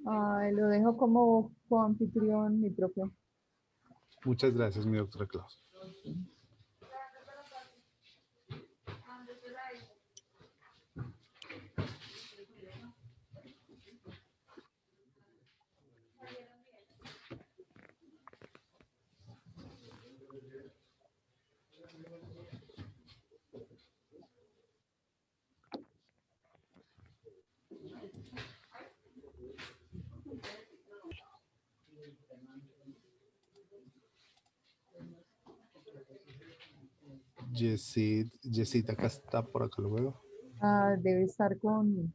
Ay, lo dejo como coanfitrión, mi propio. Muchas gracias, mi doctora Claudia. Yesid, acá está, por acá lo veo. Ah, debe estar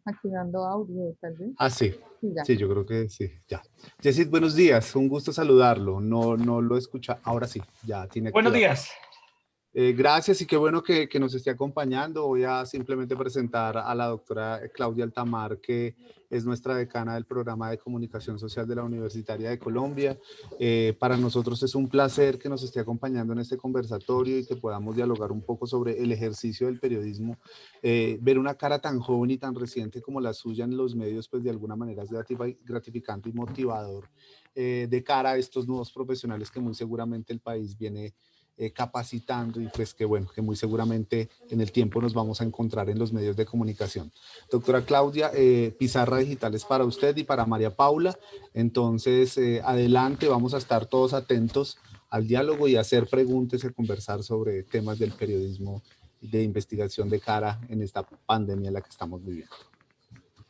activando audio, tal vez. Ah, sí. Sí, ya. Sí, yo creo que sí, ya. Yesid, buenos días, un gusto saludarlo. No lo escucha, ahora sí, ya tiene Buenos activado. días. Gracias y qué bueno que nos esté acompañando. Voy a simplemente presentar a la doctora Claudia Altamar, que es nuestra decana del programa de comunicación social de la Universitaria de Colombia. Para nosotros es un placer que nos esté acompañando en este conversatorio y que podamos dialogar un poco sobre el ejercicio del periodismo. Ver una cara tan joven y tan reciente como la suya en los medios, pues de alguna manera es gratificante y motivador de cara a estos nuevos profesionales que muy seguramente el país viene capacitando y pues que bueno, que muy seguramente en el tiempo nos vamos a encontrar en los medios de comunicación. Doctora Claudia, pizarra digital es para usted y para María Paula, entonces adelante, vamos a estar todos atentos al diálogo y a hacer preguntas y a conversar sobre temas del periodismo y de investigación de cara en esta pandemia en la que estamos viviendo.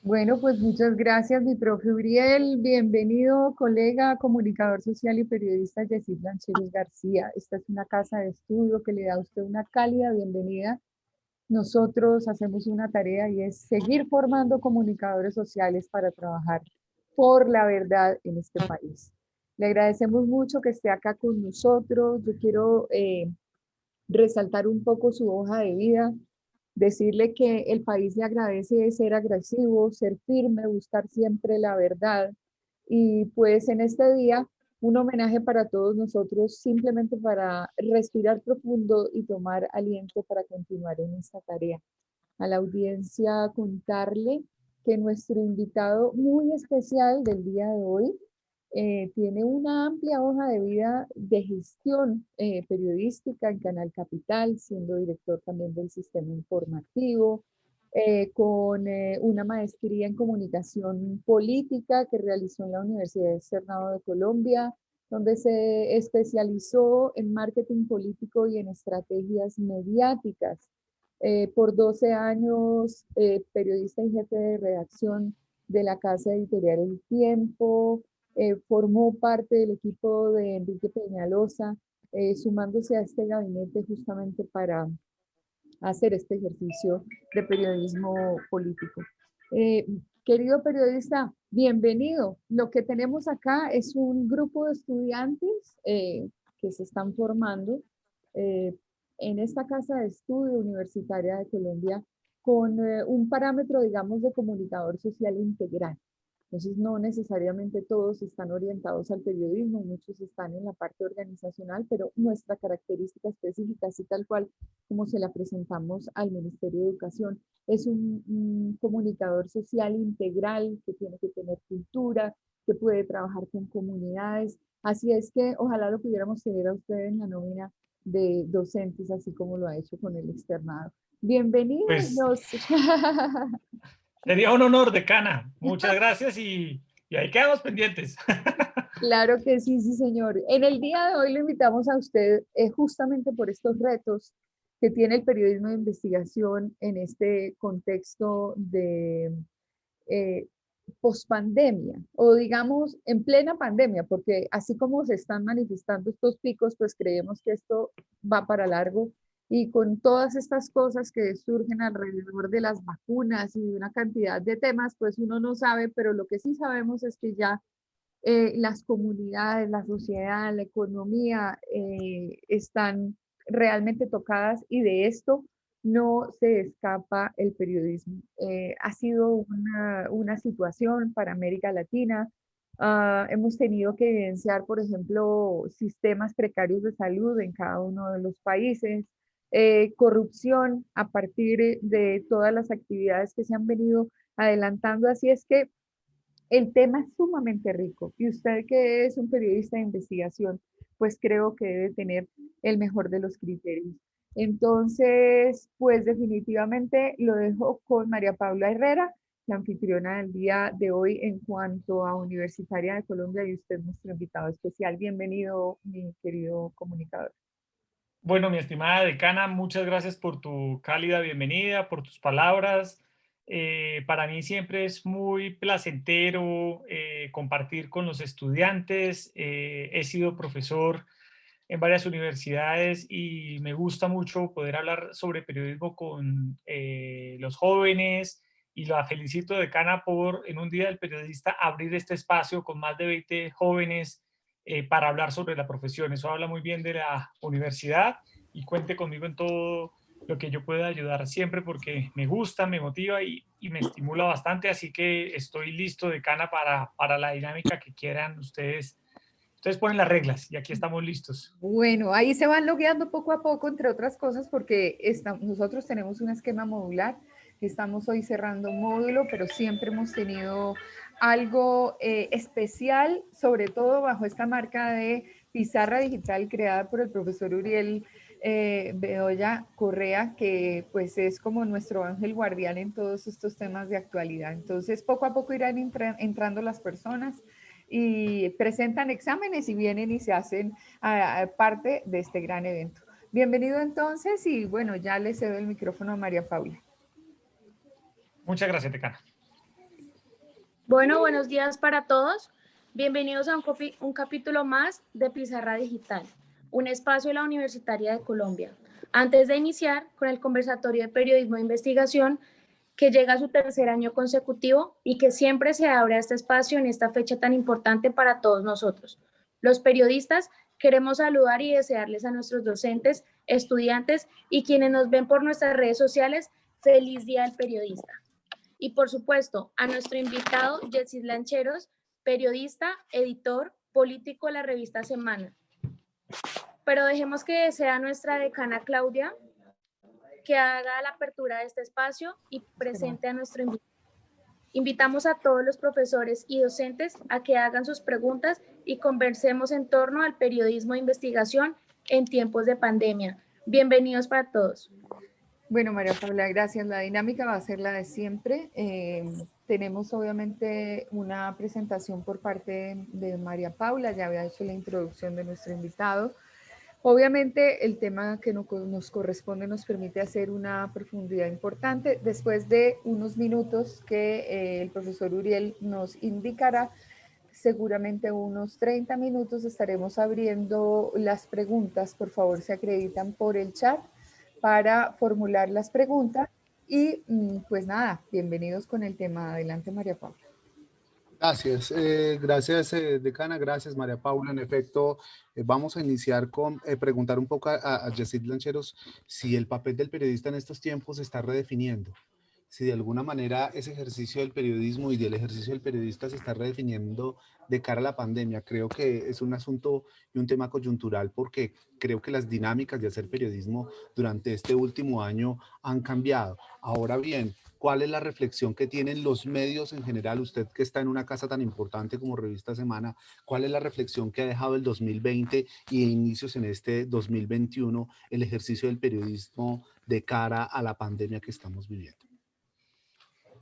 Bueno, pues muchas gracias, mi profe Uriel. Bienvenido, colega, comunicador social y periodista Yesid Lancheros García. Esta es una casa de estudio que le da a usted una cálida bienvenida. Nosotros hacemos una tarea y es seguir formando comunicadores sociales para trabajar por la verdad en este país. Le agradecemos mucho que esté acá con nosotros. Yo quiero resaltar un poco su hoja de vida, decirle que el país le agradece ser agresivo, ser firme, buscar siempre la verdad. Y pues en este día, un homenaje para todos nosotros, simplemente para respirar profundo y tomar aliento para continuar en esta tarea. A la audiencia contarle que nuestro invitado muy especial del día de hoy tiene una amplia hoja de vida de gestión periodística en Canal Capital, siendo director también del sistema informativo, con una maestría en comunicación política que realizó en la Universidad Externado de Colombia, donde se especializó en marketing político y en estrategias mediáticas. Por 12 años, periodista y jefe de redacción de la casa editorial El Tiempo, formó parte del equipo de Enrique Peñalosa, sumándose a este gabinete justamente para hacer este ejercicio de periodismo político. Eh, Querido periodista, bienvenido. Lo que tenemos acá es un grupo de estudiantes que se están formando eh, en esta casa de estudio universitaria de Colombia con un parámetro, digamos, de comunicador social integral. Entonces, no necesariamente todos están orientados al periodismo, muchos están en la parte organizacional, pero nuestra característica específica, así tal cual como se la presentamos al Ministerio de Educación, es un comunicador social integral que tiene que tener cultura, que puede trabajar con comunidades. Así es que ojalá lo pudiéramos tener a usted en la nómina de docentes, así como lo ha hecho con el externado. Bienvenido. Pues sería un honor, decana. Muchas gracias y ahí quedamos pendientes. Claro que sí, sí, señor. En el día de hoy lo invitamos a usted justamente por estos retos que tiene el periodismo de investigación en este contexto de eh, pospandemia o digamos en plena pandemia, porque así como se están manifestando estos picos, pues creemos que esto va para largo y con todas estas cosas que surgen alrededor de las vacunas y de una cantidad de temas, pues uno no sabe, pero lo que sí sabemos es que ya las comunidades, la sociedad, la economía están realmente tocadas y de esto no se escapa el periodismo. Ha sido una situación para América Latina. Hemos tenido que evidenciar, por ejemplo, sistemas precarios de salud en cada uno de los países, corrupción a partir de todas las actividades que se han venido adelantando. Así es que El tema es sumamente rico y usted que es un periodista de investigación, pues creo que debe tener el mejor de los criterios. Entonces, pues definitivamente lo dejo con María Paula Herrera, la anfitriona del día de hoy en cuanto a Universitaria de Colombia y usted nuestro invitado especial. Bienvenido, mi querido comunicador. Bueno, mi estimada decana, muchas gracias por tu cálida bienvenida, por tus palabras. Para mí siempre es muy placentero compartir con los estudiantes. He sido profesor en varias universidades y me gusta mucho poder hablar sobre periodismo con los jóvenes, y la felicito, decana, por en un Día del Periodista abrir este espacio con más de 20 jóvenes para hablar sobre la profesión. Eso habla muy bien de la universidad, y cuente conmigo en todo lo que yo pueda ayudar siempre, porque me gusta, me motiva y me estimula bastante, así que estoy listo, decana, para la dinámica que quieran ustedes. Ustedes ponen las reglas y aquí estamos listos. Bueno, ahí se van logueando poco a poco, entre otras cosas, porque nosotros tenemos un esquema modular. Estamos hoy cerrando un módulo, pero siempre hemos tenido algo especial, sobre todo bajo esta marca de pizarra digital creada por el profesor Uriel Bedoya Correa, que pues es como nuestro ángel guardián en todos estos temas de actualidad. Entonces, poco a poco irán entrando las personas y presentan exámenes y vienen y se hacen parte de este gran evento. Bienvenido entonces y bueno, ya le cedo el micrófono a María Paula. Muchas gracias, decana. Bueno, buenos días para todos. Bienvenidos a un capítulo más de Pizarra Digital, un espacio de la Universitaria de Colombia. Antes de iniciar con el conversatorio de periodismo de investigación, que llega a su tercer año consecutivo y que siempre se abre a este espacio en esta fecha tan importante para todos nosotros. Los periodistas queremos saludar y desearles a nuestros docentes, estudiantes y quienes nos ven por nuestras redes sociales, feliz Día del Periodista. Y por supuesto, a nuestro invitado, Yesid Lancheros, periodista, editor, político de la revista Semana. Pero dejemos que sea nuestra decana Claudia que haga la apertura de este espacio y presente a nuestro invitado. Invitamos a todos los profesores y docentes a que hagan sus preguntas y conversemos en torno al periodismo de investigación en tiempos de pandemia. Bienvenidos para todos. Bueno, María Paula, gracias. La dinámica va a ser la de siempre. Tenemos obviamente una presentación por parte de María Paula, ya había hecho la introducción de nuestro invitado. Obviamente el tema que nos corresponde nos permite hacer una profundidad importante. Después de unos minutos que el profesor Uriel nos indicará, seguramente unos 30 minutos estaremos abriendo las preguntas. Por favor, se acreditan por el chat para formular las preguntas. Y pues nada, bienvenidos con el tema. Adelante, María Paula. Gracias, gracias decana, gracias María Paula. En efecto, vamos a iniciar con preguntar un poco a Yesid Lancheros si el papel del periodista en estos tiempos se está redefiniendo, si de alguna manera ese ejercicio del periodismo y del ejercicio del periodista se está redefiniendo de cara a la pandemia. Creo que es un asunto y un tema coyuntural porque creo que las dinámicas de hacer periodismo durante este último año han cambiado. Ahora bien, ¿cuál es la reflexión que tienen los medios en general? Usted que está en una casa tan importante como Revista Semana, ¿cuál es la reflexión que ha dejado el 2020 y inicios en este 2021 el ejercicio del periodismo de cara a la pandemia que estamos viviendo?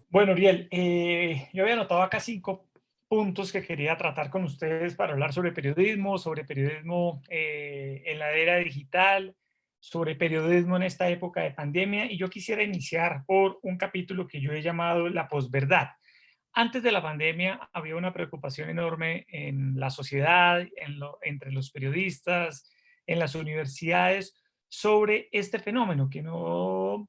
Bueno, Uriel, yo había anotado acá 5 puntos que quería tratar con ustedes para hablar sobre periodismo en la era digital, sobre periodismo en esta época de pandemia, y yo quisiera iniciar por un capítulo que yo he llamado la posverdad. Antes de la pandemia había una preocupación enorme en la sociedad, entre los periodistas, en las universidades, sobre este fenómeno, que no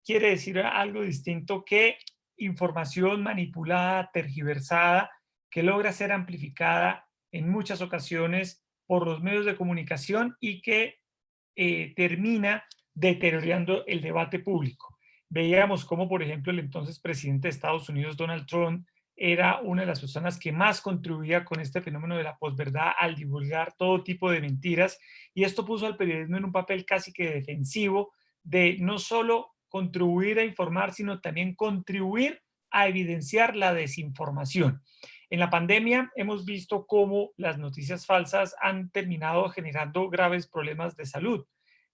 quiere decir algo distinto que información manipulada, tergiversada, que logra ser amplificada en muchas ocasiones por los medios de comunicación y que termina deteriorando el debate público. Veíamos cómo, por ejemplo, el entonces presidente de Estados Unidos, Donald Trump, era una de las personas que más contribuía con este fenómeno de la posverdad al divulgar todo tipo de mentiras, y esto puso al periodismo en un papel casi que defensivo de no solo contribuir a informar, sino también contribuir a evidenciar la desinformación. En la pandemia hemos visto cómo las noticias falsas han terminado generando graves problemas de salud.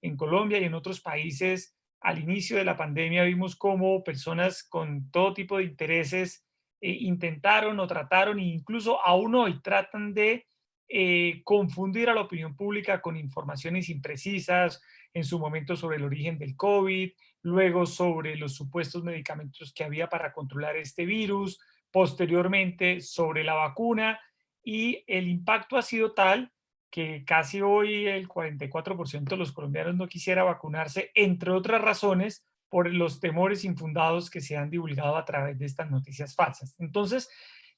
En Colombia y en otros países, al inicio de la pandemia vimos cómo personas con todo tipo de intereses intentaron o trataron, e incluso aún hoy tratan de confundir a la opinión pública con informaciones imprecisas, en su momento sobre el origen del COVID, luego sobre los supuestos medicamentos que había para controlar este virus, posteriormente sobre la vacuna, y el impacto ha sido tal que casi hoy el 44% de los colombianos no quisiera vacunarse, entre otras razones, por los temores infundados que se han divulgado a través de estas noticias falsas. Entonces,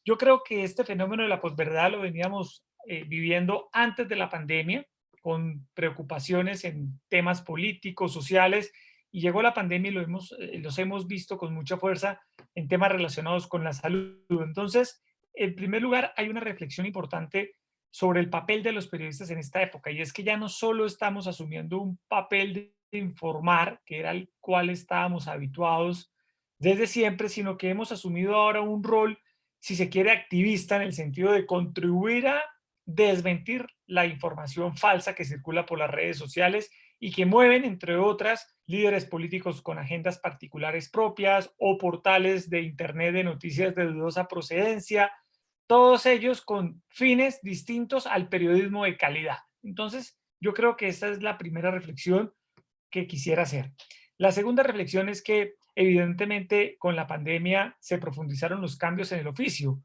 yo creo que este fenómeno de la posverdad lo veníamos viviendo antes de la pandemia, con preocupaciones en temas políticos, sociales, y llegó la pandemia y los hemos visto con mucha fuerza en temas relacionados con la salud. Entonces, en primer lugar, hay una reflexión importante sobre el papel de los periodistas en esta época, y es que ya no solo estamos asumiendo un papel de informar, que era el cual estábamos habituados desde siempre, sino que hemos asumido ahora un rol, si se quiere, activista, en el sentido de contribuir a desmentir la información falsa que circula por las redes sociales y que mueven, entre otras, líderes políticos con agendas particulares propias o portales de internet de noticias de dudosa procedencia, todos ellos con fines distintos al periodismo de calidad. Entonces, yo creo que esta es la primera reflexión que quisiera hacer. La segunda reflexión es que evidentemente con la pandemia se profundizaron los cambios en el oficio.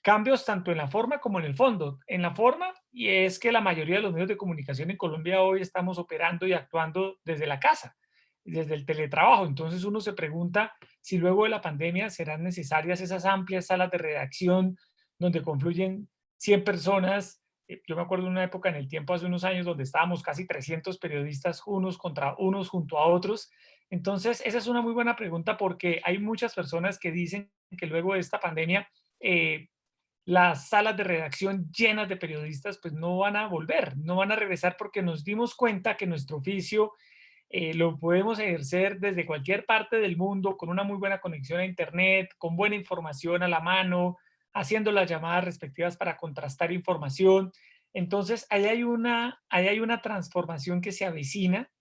Cambios tanto en la forma como en el fondo. En la forma, y es que la mayoría de los medios de comunicación en Colombia hoy estamos operando y actuando desde la casa, desde el teletrabajo. Entonces uno se pregunta si luego de la pandemia serán necesarias esas amplias salas de redacción donde confluyen 100 personas. Yo me acuerdo de una época en el tiempo, hace unos años, donde estábamos casi 300 periodistas unos contra unos junto a otros. Entonces, esa es una muy buena pregunta, porque hay muchas personas que dicen que luego de esta pandemia las salas de redacción llenas de periodistas pues no van a volver, no van a regresar, porque nos dimos cuenta que nuestro oficio lo podemos ejercer desde cualquier parte del mundo, con una muy buena conexión a internet, con buena información a la mano, haciendo las llamadas respectivas para contrastar información. Entonces, ahí hay una transformación que se avecina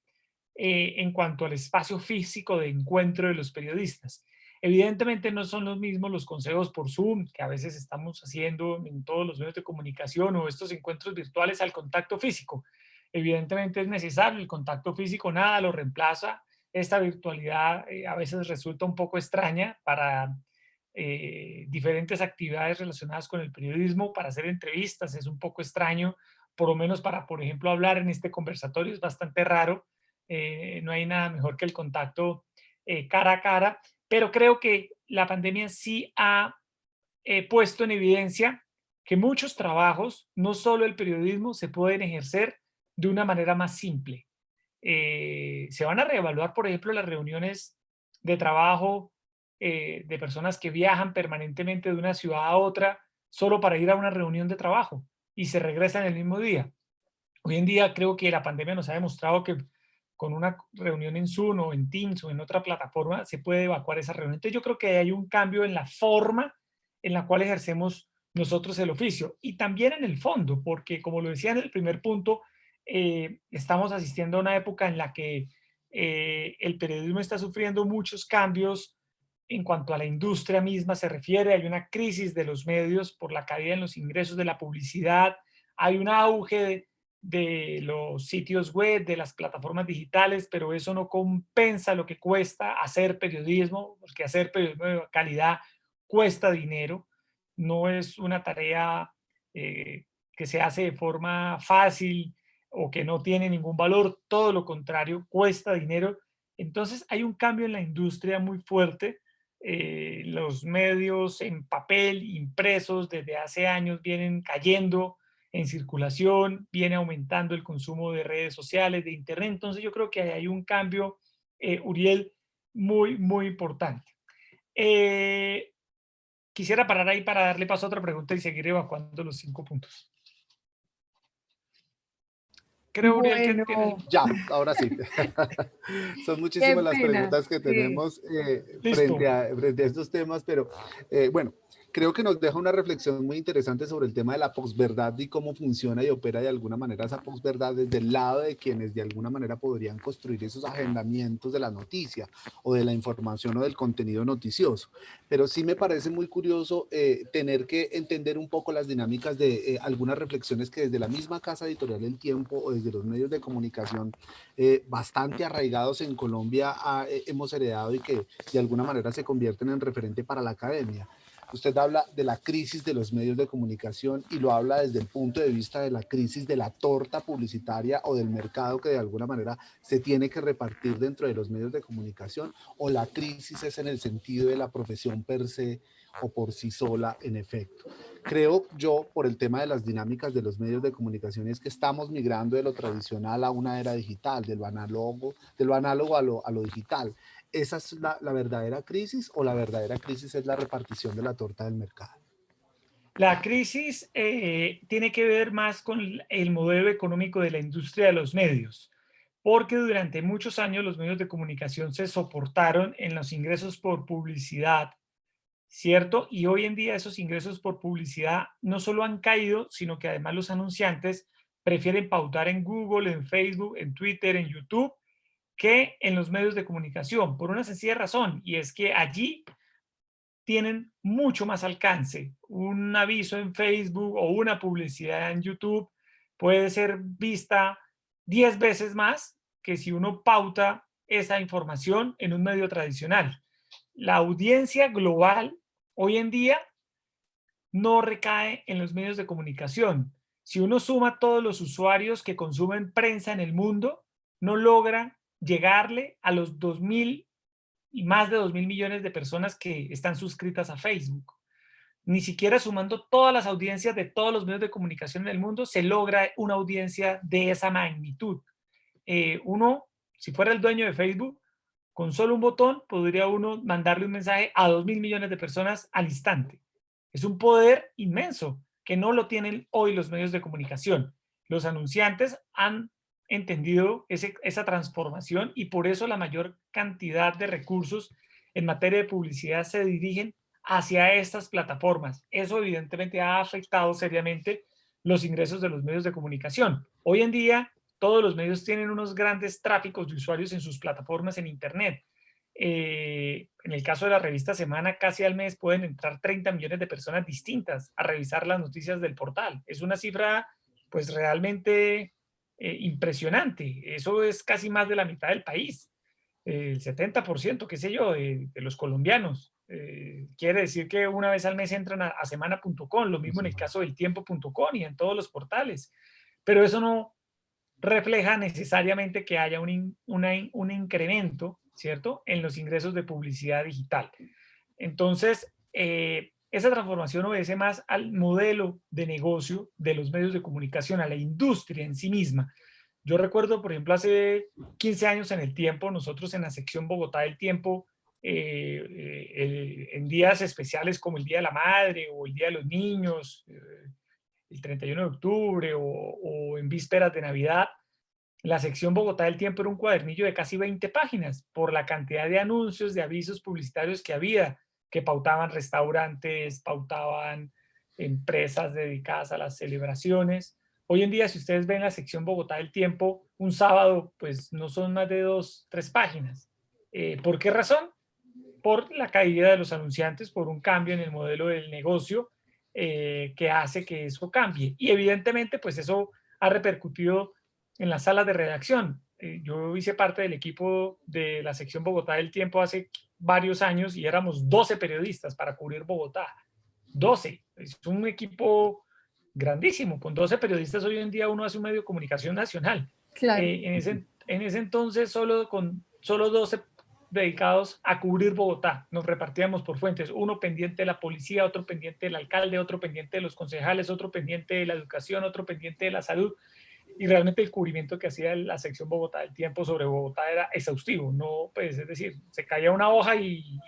en cuanto al espacio físico de encuentro de los periodistas. Evidentemente no son los mismos los consejos por Zoom, que a veces estamos haciendo en todos los medios de comunicación, o estos encuentros virtuales, al contacto físico. Evidentemente es necesario el contacto físico, nada lo reemplaza. Esta virtualidad a veces resulta un poco extraña para diferentes actividades relacionadas con el periodismo. Para hacer entrevistas es un poco extraño, por lo menos para, por ejemplo, hablar en este conversatorio es bastante raro. No hay nada mejor que el contacto cara a cara, pero creo que la pandemia sí ha puesto en evidencia que muchos trabajos, no solo el periodismo, se pueden ejercer de una manera más simple. Se van a reevaluar, por ejemplo, las reuniones de trabajo de personas que viajan permanentemente de una ciudad a otra solo para ir a una reunión de trabajo y se regresan el mismo día. Hoy en día creo que la pandemia nos ha demostrado que con una reunión en Zoom o en Teams o en otra plataforma se puede evacuar esa reunión. Entonces yo creo que hay un cambio en la forma en la cual ejercemos nosotros el oficio, y también en el fondo, porque como lo decía en el primer punto, estamos asistiendo a una época en la que el periodismo está sufriendo muchos cambios en cuanto a la industria misma se refiere. Hay una crisis de los medios por la caída en los ingresos de la publicidad, hay un auge de los sitios web, de las plataformas digitales, pero eso no compensa lo que cuesta hacer periodismo, porque hacer periodismo de calidad cuesta dinero, no es una tarea que se hace de forma fácil o que no tiene ningún valor, todo lo contrario, cuesta dinero. Entonces hay un cambio en la industria muy fuerte. Los medios en papel, impresos, desde hace años vienen cayendo en circulación, viene aumentando el consumo de redes sociales, de internet. Entonces yo creo que hay un cambio, Uriel, muy, muy importante. Quisiera parar ahí para darle paso a otra pregunta y seguir evacuando los 5 puntos. creo, Uriel, que Bueno, Ya, ahora sí. Son qué muchísimas las pena. preguntas que Sí. tenemos listo. frente a estos temas, pero bueno, creo que nos deja una reflexión muy interesante sobre el tema de la posverdad y cómo funciona y opera de alguna manera esa posverdad desde el lado de quienes de alguna manera podrían construir esos agendamientos de la noticia o de la información o del contenido noticioso. Pero sí me parece muy curioso tener que entender un poco las dinámicas de algunas reflexiones que desde la misma casa editorial El Tiempo o desde los medios de comunicación bastante arraigados en Colombia hemos heredado y que de alguna manera se convierten en referente para la academia. Usted habla de la crisis de los medios de comunicación y lo habla desde el punto de vista de la crisis de la torta publicitaria o del mercado que de alguna manera se tiene que repartir dentro de los medios de comunicación, o la crisis es en el sentido de la profesión per se o por sí sola en efecto. Creo yo, por el tema de las dinámicas de los medios de comunicación, es que estamos migrando de lo tradicional a una era digital, de lo análogo a lo digital. ¿Esa es la verdadera crisis o la verdadera crisis es la repartición de la torta del mercado? La crisis tiene que ver más con el modelo económico de la industria de los medios, porque durante muchos años los medios de comunicación se soportaron en los ingresos por publicidad, ¿cierto? Y hoy en día esos ingresos por publicidad no solo han caído, sino que además los anunciantes prefieren pautar en Google, en Facebook, en Twitter, en YouTube, que en los medios de comunicación, por una sencilla razón, y es que allí tienen mucho más alcance. Un aviso en Facebook o una publicidad en YouTube puede ser vista 10 veces más que si uno pauta esa información en un medio tradicional. La audiencia global hoy en día no recae en los medios de comunicación. Si uno suma todos los usuarios que consumen prensa en el mundo, no logra llegarle a los 2.000 y más de 2.000 millones de personas que están suscritas a Facebook. Ni siquiera sumando todas las audiencias de todos los medios de comunicación en el mundo se logra una audiencia de esa magnitud. Uno, si fuera el dueño de Facebook, con solo un botón podría uno mandarle un mensaje a 2.000 millones de personas al instante. Es un poder inmenso que no lo tienen hoy los medios de comunicación. Los anunciantes han entendido esa transformación y por eso la mayor cantidad de recursos en materia de publicidad se dirigen hacia estas plataformas. Eso evidentemente ha afectado seriamente los ingresos de los medios de comunicación. Hoy en día todos los medios tienen unos grandes tráficos de usuarios en sus plataformas en Internet. En el caso de la revista Semana, casi al mes pueden entrar 30 millones de personas distintas a revisar las noticias del portal. Es una cifra pues realmente impresionante. Eso es casi más de la mitad del país. El 70%, qué sé yo, de los colombianos. Quiere decir que una vez al mes entran a semana.com, lo mismo en el caso del tiempo.com y en todos los portales. Pero eso no refleja necesariamente que haya un incremento, ¿cierto?, en los ingresos de publicidad digital. Entonces, esa transformación obedece más al modelo de negocio de los medios de comunicación, a la industria en sí misma. Yo recuerdo, por ejemplo, hace 15 años en El Tiempo, nosotros en la sección Bogotá del Tiempo, en días especiales como el Día de la Madre o el Día de los Niños, el 31 de octubre o en vísperas de Navidad, la sección Bogotá del Tiempo era un cuadernillo de casi 20 páginas por la cantidad de anuncios, de avisos publicitarios que había, que pautaban restaurantes, pautaban empresas dedicadas a las celebraciones. Hoy en día, si ustedes ven la sección Bogotá del Tiempo, un sábado, pues no son más de 2, 3 páginas. ¿Por qué razón? Por la caída de los anunciantes, por un cambio en el modelo del negocio que hace que eso cambie. Y evidentemente, pues eso ha repercutido en las salas de redacción. Yo hice parte del equipo de la sección Bogotá del Tiempo hace varios años y éramos 12 periodistas para cubrir Bogotá. 12. Es un equipo grandísimo. Con 12 periodistas hoy en día uno hace un medio de comunicación nacional. Claro. En ese entonces, con solo 12 dedicados a cubrir Bogotá. Nos repartíamos por fuentes, uno pendiente de la policía, otro pendiente del alcalde, otro pendiente de los concejales, otro pendiente de la educación, otro pendiente de la salud. Y realmente el cubrimiento que hacía la sección Bogotá del Tiempo sobre Bogotá era exhaustivo. No, pues, es decir, se caía una hoja y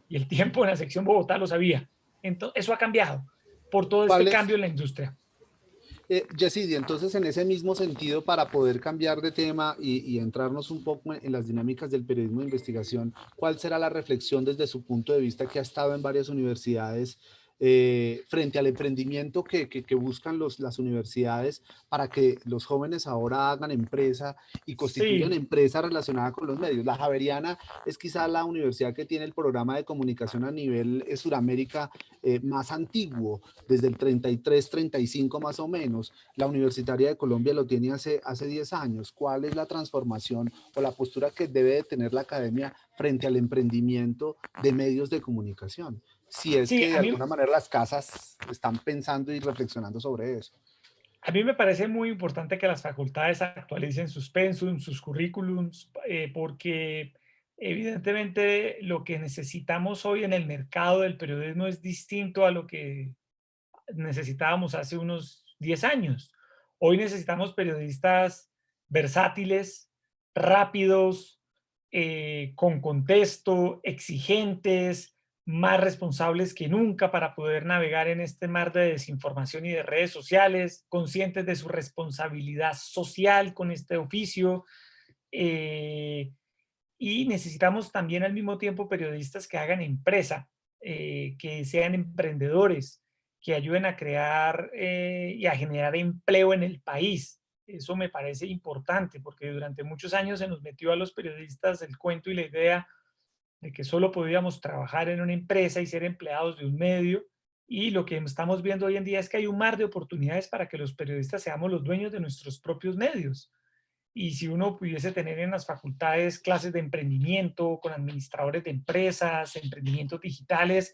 el Tiempo en la sección Bogotá lo sabía. Entonces, eso ha cambiado por todo este ¿Cuál es, cambio en la industria. Yesidi, entonces en ese mismo sentido, para poder cambiar de tema y entrarnos un poco en las dinámicas del periodismo de investigación, ¿cuál será la reflexión desde su punto de vista que ha estado en varias universidades frente al emprendimiento que buscan las universidades para que los jóvenes ahora hagan empresa y constituyan Sí, empresa relacionada con los medios? La Javeriana es quizá la universidad que tiene el programa de comunicación a nivel Suramérica más antiguo, desde el 33, 35 más o menos. La Universitaria de Colombia lo tiene hace 10 años. ¿Cuál es la transformación o la postura que debe de tener la academia frente al emprendimiento de medios de comunicación? Si es sí, que de alguna manera las casas están pensando y reflexionando sobre eso. a mí me parece muy importante que las facultades actualicen sus pensum, sus currículums, porque evidentemente lo que necesitamos hoy en el mercado del periodismo es distinto a lo que necesitábamos hace unos 10 años. Hoy necesitamos periodistas versátiles, rápidos, con contexto, exigentes, más responsables que nunca para poder navegar en este mar de desinformación y de redes sociales, conscientes de su responsabilidad social con este oficio. eh, y necesitamos también al mismo tiempo periodistas que hagan empresa, que sean emprendedores, que ayuden a crear y a generar empleo en el país. Eso me parece importante porque durante muchos años se nos metió a los periodistas el cuento y la idea de que solo podíamos trabajar en una empresa y ser empleados de un medio. Y lo que estamos viendo hoy en día es que hay un mar de oportunidades para que los periodistas seamos los dueños de nuestros propios medios. Y si uno pudiese tener en las facultades clases de emprendimiento con administradores de empresas, emprendimientos digitales,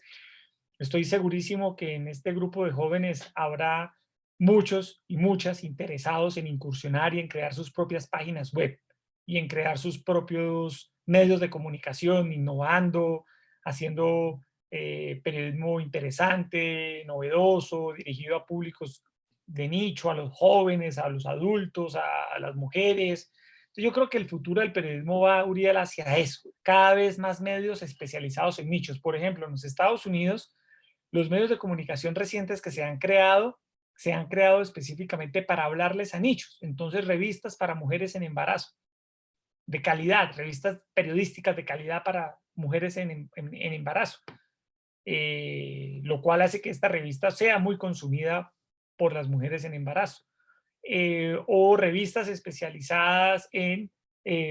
estoy segurísimo que en este grupo de jóvenes habrá muchos y muchas interesados en incursionar y en crear sus propias páginas web y en crear sus propios medios de comunicación, innovando, haciendo periodismo interesante, novedoso, dirigido a públicos de nicho, a los jóvenes, a los adultos, a las mujeres. Entonces, yo creo que el futuro del periodismo va, Uriel, hacia eso. Cada vez más medios especializados en nichos. Por ejemplo, en los Estados Unidos, los medios de comunicación recientes que se han creado específicamente para hablarles a nichos. Entonces, revistas para mujeres en embarazo, de calidad, revistas periodísticas de calidad para mujeres en embarazo. Lo cual hace que esta revista sea muy consumida por las mujeres en embarazo. O revistas especializadas en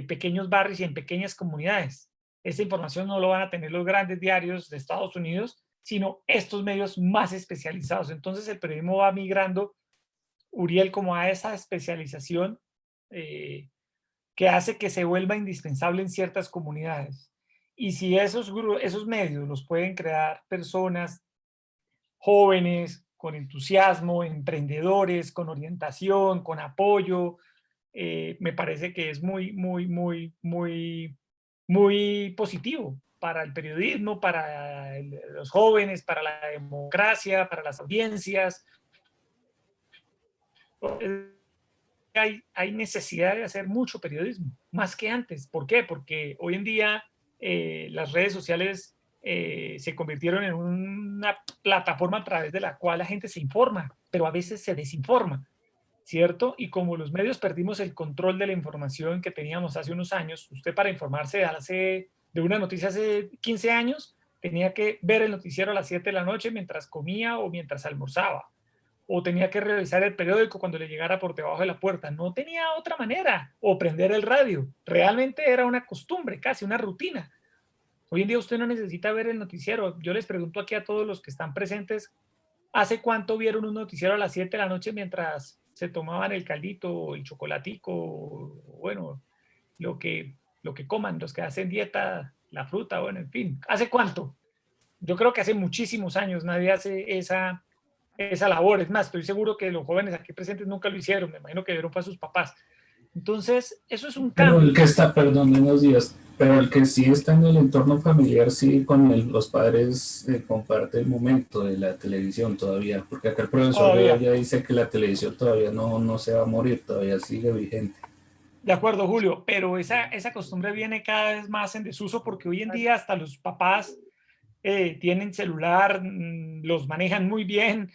pequeños barrios y en pequeñas comunidades. Esta información no lo van a tener los grandes diarios de Estados Unidos, sino estos medios más especializados. Entonces el periodismo va migrando, Uriel, como a esa especialización que hace que se vuelva indispensable en ciertas comunidades. Y si esos medios los pueden crear personas jóvenes, con entusiasmo, emprendedores, con orientación, con apoyo, me parece que es muy, muy, muy, muy, muy positivo para el periodismo, para los jóvenes, para la democracia, para las audiencias. Hay necesidad de hacer mucho periodismo, más que antes. ¿Por qué? Porque hoy en día las redes sociales se convirtieron en una plataforma a través de la cual la gente se informa, pero a veces se desinforma, ¿cierto? Y como los medios perdimos el control de la información que teníamos hace unos años, usted para informarse de una noticia hace 15 años tenía que ver el noticiero a las 7 de la noche mientras comía o mientras almorzaba, o tenía que revisar el periódico cuando le llegara por debajo de la puerta. No tenía otra manera, o prender el radio. Realmente era una costumbre, casi una rutina. Hoy en día usted no necesita ver el noticiero. Yo les pregunto aquí a todos los que están presentes, ¿hace cuánto vieron un noticiero a las 7 de la noche mientras se tomaban el caldito, el chocolatico, bueno, lo que coman, los que hacen dieta, la fruta, bueno, en fin? ¿Hace cuánto? Yo creo que hace muchísimos años nadie hace esa labor. Es más, estoy seguro que los jóvenes aquí presentes nunca lo hicieron. Me imagino que vieron fue a sus papás. Entonces, eso es un Pero el cambio. que está, perdón, unos días, pero el que sí está en el entorno familiar, sí, con los padres comparte el momento de la televisión todavía, porque acá el profesor Todavía. ya dice que la televisión todavía no se va a morir, todavía sigue vigente. De acuerdo, Julio, pero esa costumbre viene cada vez más en desuso porque hoy en día hasta los papás tienen celular, los manejan muy bien,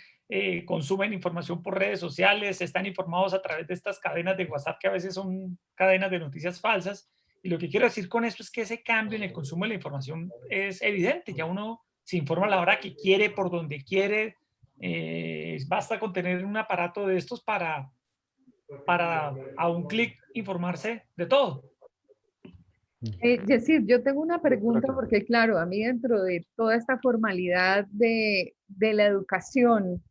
consumen información por redes sociales, están informados a través de estas cadenas de WhatsApp que a veces son cadenas de noticias falsas. Y lo que quiero decir con esto es que ese cambio en el consumo de la información es evidente. Ya uno se informa a la hora que quiere, por donde quiere. Basta con tener un aparato de estos para a un clic informarse de todo. Yesir, yo tengo una Por pregunta acá. porque, claro, a mí dentro de toda esta formalidad de la educación,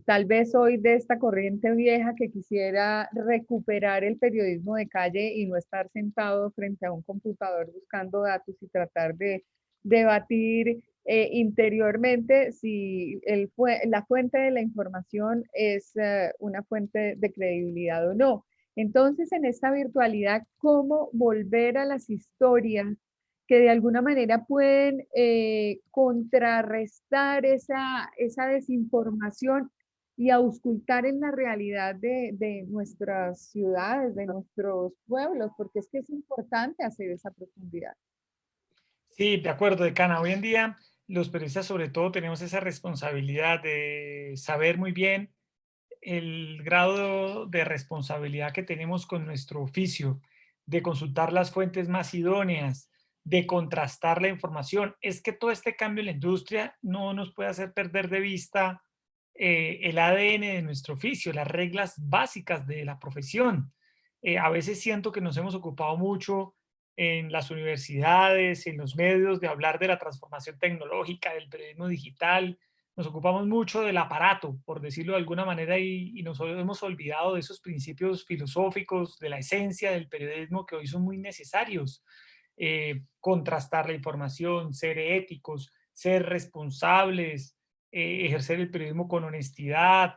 tal vez soy de esta corriente vieja que quisiera recuperar el periodismo de calle y no estar sentado frente a un computador buscando datos y tratar de debatir interiormente si la fuente de la información es una fuente de credibilidad o no. Entonces, en esta virtualidad, ¿cómo volver a las historias que de alguna manera pueden contrarrestar esa desinformación y auscultar en la realidad de nuestras ciudades, de nuestros pueblos? Porque es que es importante hacer esa profundidad. Sí, de acuerdo, decana. Hoy en día los periodistas sobre todo tenemos esa responsabilidad de saber muy bien el grado de responsabilidad que tenemos con nuestro oficio, de consultar las fuentes más idóneas, de contrastar la información. Es que todo este cambio en la industria no nos puede hacer perder de vista el ADN de nuestro oficio, las reglas básicas de la profesión. A veces siento que nos hemos ocupado mucho en las universidades, en los medios, de hablar de la transformación tecnológica, del periodismo digital. Nos ocupamos mucho del aparato, por decirlo de alguna manera, y nos hemos olvidado de esos principios filosóficos, de la esencia del periodismo que hoy son muy necesarios. Contrastar la información, ser éticos, ser responsables, ejercer el periodismo con honestidad,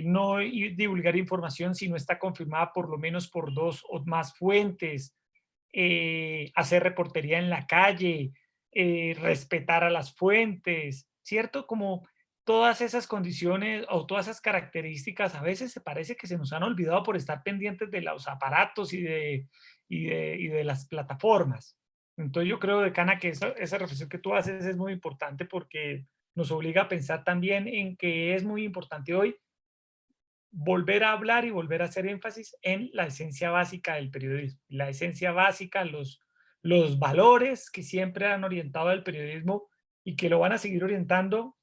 no divulgar información si no está confirmada por lo menos por 2 o más fuentes, hacer reportería en la calle, respetar a las fuentes, ¿cierto? Como todas esas condiciones o todas esas características a veces se parece que se nos han olvidado por estar pendientes de los aparatos y de las plataformas. Entonces yo creo, decana, que esa reflexión que tú haces es muy importante porque nos obliga a pensar también en que es muy importante hoy volver a hablar y volver a hacer énfasis en la esencia básica del periodismo. La esencia básica, los valores que siempre han orientado al periodismo y que lo van a seguir orientando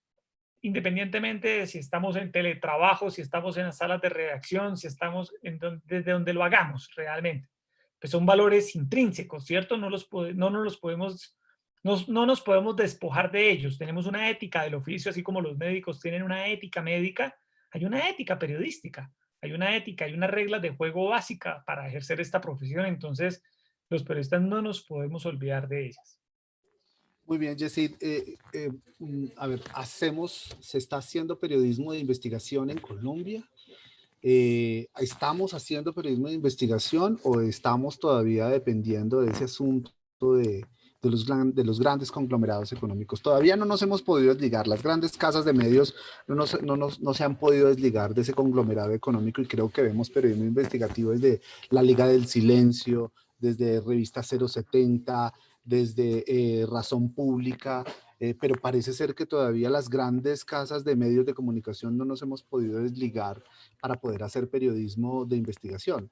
independientemente de si estamos en teletrabajo, si estamos en las salas de redacción, si estamos desde donde lo hagamos realmente. Pues son valores intrínsecos, ¿cierto? No nos podemos despojar de ellos. Tenemos una ética del oficio, así como los médicos tienen una ética médica, hay una ética periodística, hay una ética, hay unas reglas de juego básica para ejercer esta profesión. Entonces, los periodistas no nos podemos olvidar de ellas. Muy bien, Yesid. A ver, se está haciendo periodismo de investigación en Colombia. ¿Estamos haciendo periodismo de investigación o estamos todavía dependiendo de ese asunto de los grandes conglomerados económicos? Todavía no nos hemos podido desligar. Las grandes casas de medios no se han podido desligar de ese conglomerado económico, y creo que vemos periodismo investigativo desde La Liga del Silencio, desde Revista 070, desde Razón Pública, pero parece ser que todavía las grandes casas de medios de comunicación no nos hemos podido desligar para poder hacer periodismo de investigación.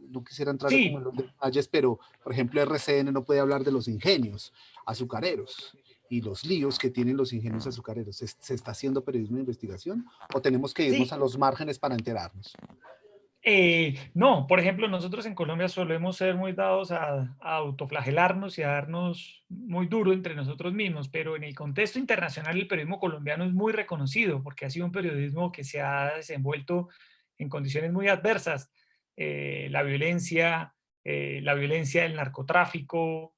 No quisiera entrar como en Sí, los detalles, pero por ejemplo RCN no puede hablar de los ingenios azucareros y los líos que tienen los ingenios azucareros. ¿Se está haciendo periodismo de investigación o tenemos que irnos a sí. los márgenes para enterarnos? No, por ejemplo, nosotros en Colombia solemos ser muy dados a autoflagelarnos y a darnos muy duro entre nosotros mismos, pero en el contexto internacional el periodismo colombiano es muy reconocido porque ha sido un periodismo que se ha desenvuelto en condiciones muy adversas. La violencia del narcotráfico,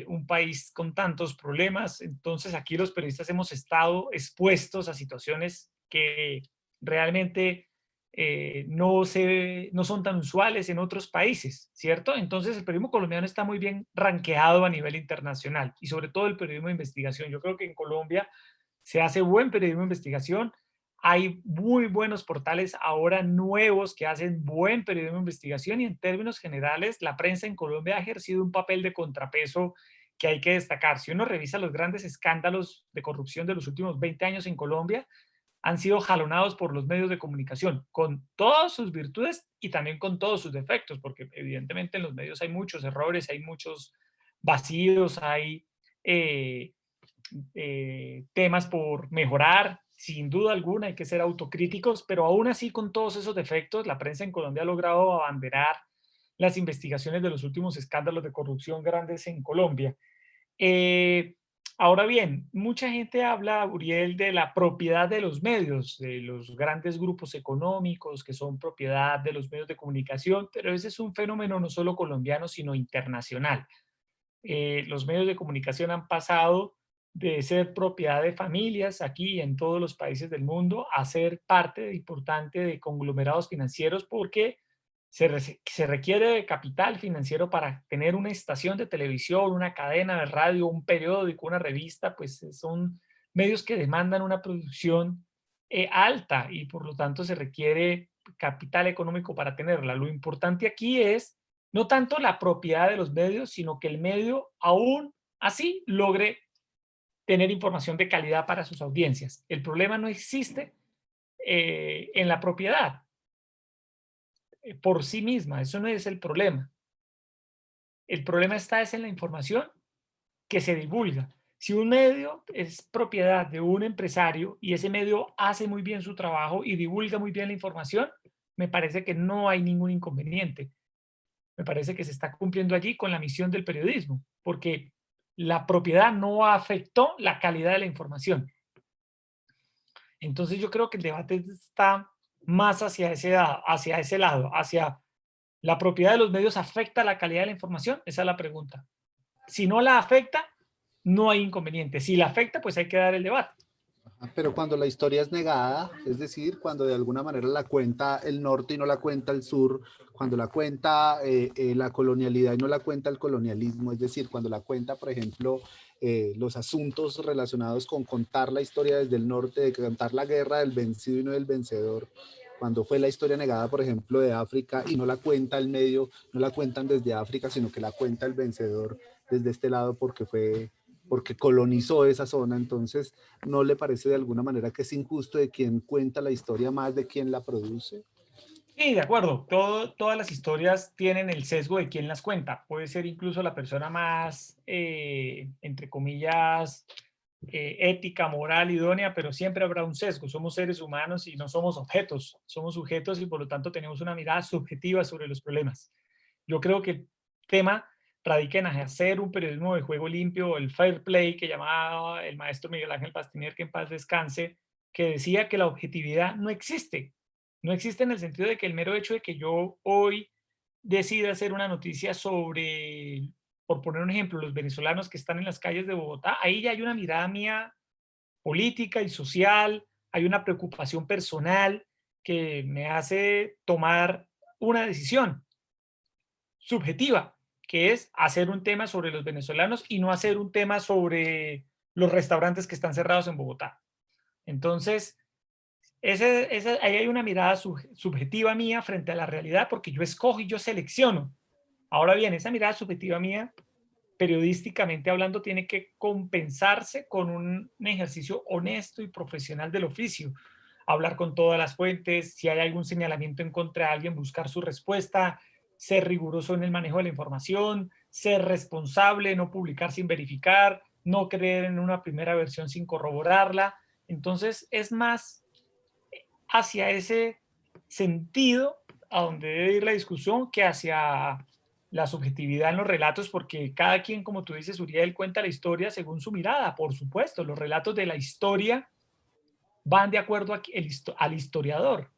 un país con tantos problemas. Entonces aquí los periodistas hemos estado expuestos a situaciones que realmente no son tan usuales en otros países, ¿cierto? Entonces el periodismo colombiano está muy bien rankeado a nivel internacional y sobre todo el periodismo de investigación. Yo creo que en Colombia se hace buen periodismo de investigación. Hay muy buenos portales ahora nuevos que hacen buen periodismo de investigación y en términos generales la prensa en Colombia ha ejercido un papel de contrapeso que hay que destacar. Si uno revisa los grandes escándalos de corrupción de los últimos 20 años en Colombia, han sido jalonados por los medios de comunicación, con todas sus virtudes y también con todos sus defectos, porque evidentemente en los medios hay muchos errores, hay muchos vacíos, hay temas por mejorar, sin duda alguna hay que ser autocríticos, pero aún así con todos esos defectos, la prensa en Colombia ha logrado abanderar las investigaciones de los últimos escándalos de corrupción grandes en Colombia. Ahora bien, mucha gente habla, Uriel, de la propiedad de los medios, de los grandes grupos económicos que son propiedad de los medios de comunicación, pero ese es un fenómeno no solo colombiano, sino internacional. Los medios de comunicación han pasado de ser propiedad de familias aquí y en todos los países del mundo a ser parte importante de conglomerados financieros porque se requiere de capital financiero para tener una estación de televisión, una cadena de radio, un periódico, una revista, pues son medios que demandan una producción alta y por lo tanto se requiere capital económico para tenerla. Lo importante aquí es no tanto la propiedad de los medios, sino que el medio aún así logre tener información de calidad para sus audiencias. El problema no existe en la propiedad por sí misma, eso no es el problema. El problema está es en la información que se divulga. Si un medio es propiedad de un empresario y ese medio hace muy bien su trabajo y divulga muy bien la información, me parece que no hay ningún inconveniente. Me parece que se está cumpliendo allí con la misión del periodismo, porque la propiedad no afectó la calidad de la información. Entonces yo creo que el debate está más hacia ese lado, hacia la propiedad de los medios afecta la calidad de la información, esa es la pregunta. Si no la afecta, no hay inconveniente. Si la afecta, pues hay que dar el debate. Pero cuando la historia es negada, es decir, cuando de alguna manera la cuenta el norte y no la cuenta el sur, cuando la cuenta la colonialidad y no la cuenta el colonialismo, es decir, cuando la cuenta, por ejemplo, los asuntos relacionados con contar la historia desde el norte, de contar la guerra del vencido y no del vencedor, cuando fue la historia negada, por ejemplo, de África y no la cuenta el medio, no la cuentan desde África, sino que la cuenta el vencedor desde este lado porque colonizó esa zona. Entonces, ¿no le parece de alguna manera que es injusto de quien cuenta la historia más de quien la produce? Sí, de acuerdo. Todas las historias tienen el sesgo de quien las cuenta. Puede ser incluso la persona más, entre comillas, ética, moral, idónea, pero siempre habrá un sesgo. Somos seres humanos y no somos objetos, somos sujetos y por lo tanto tenemos una mirada subjetiva sobre los problemas. Yo creo que el tema radica en hacer un periodismo de juego limpio, el fair play que llamaba el maestro Miguel Ángel Pastiner, que en paz descanse, que decía que la objetividad no existe. No existe en el sentido de que el mero hecho de que yo hoy decida hacer una noticia sobre, por poner un ejemplo, los venezolanos que están en las calles de Bogotá, ahí ya hay una mirada mía política y social, hay una preocupación personal que me hace tomar una decisión subjetiva, que es hacer un tema sobre los venezolanos y no hacer un tema sobre los restaurantes que están cerrados en Bogotá. Entonces, ahí hay una mirada subjetiva mía frente a la realidad porque yo escojo y yo selecciono. Ahora bien, esa mirada subjetiva mía, periodísticamente hablando, tiene que compensarse con un ejercicio honesto y profesional del oficio. Hablar con todas las fuentes, si hay algún señalamiento en contra de alguien, buscar su respuesta, ser riguroso en el manejo de la información, ser responsable, no publicar sin verificar, no creer en una primera versión sin corroborarla. Entonces, es más hacia ese sentido a donde debe ir la discusión que hacia la subjetividad en los relatos, porque cada quien, como tú dices, Uriel, cuenta la historia según su mirada, por supuesto. Los relatos de la historia van de acuerdo al historiador.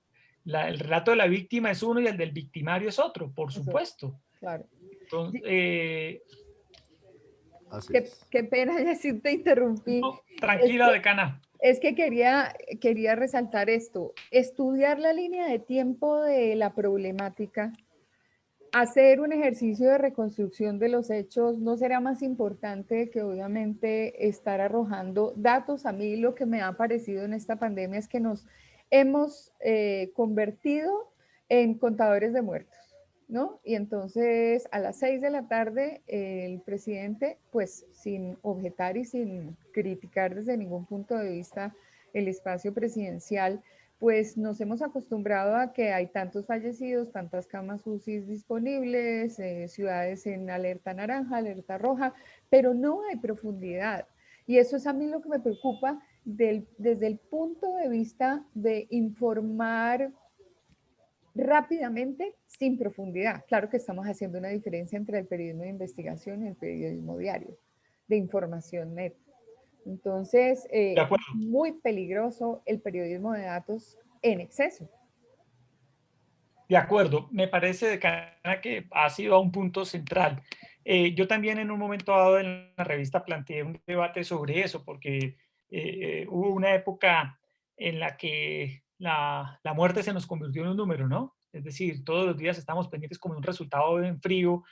El relato de la víctima es uno y el del victimario es otro, por supuesto. Claro. Entonces, qué pena, Yacir, te interrumpí. no, tranquila, decana. Es que quería resaltar esto. Estudiar la línea de tiempo de la problemática, hacer un ejercicio de reconstrucción de los hechos, no será más importante que obviamente estar arrojando datos. A mí lo que me ha parecido en esta pandemia es que nos hemos convertido en contadores de muertos, ¿no? Y entonces a las 6 de la tarde el presidente, pues sin objetar y sin criticar desde ningún punto de vista el espacio presidencial, pues nos hemos acostumbrado a que hay tantos fallecidos, tantas camas UCI disponibles, ciudades en alerta naranja, alerta roja, pero no hay profundidad. Y eso es a mí lo que me preocupa desde el punto de vista de informar rápidamente sin profundidad. Claro que estamos haciendo una diferencia entre el periodismo de investigación y el periodismo diario, de información net. Entonces, De acuerdo. muy peligroso el periodismo de datos en exceso. De acuerdo, me parece, decana, que ha sido un punto central. Yo también en un momento dado en la revista planteé un debate sobre eso, porque hubo una época en la que la muerte se nos convirtió en un número, ¿no? Es decir, todos los días estamos pendientes como de un resultado en frío,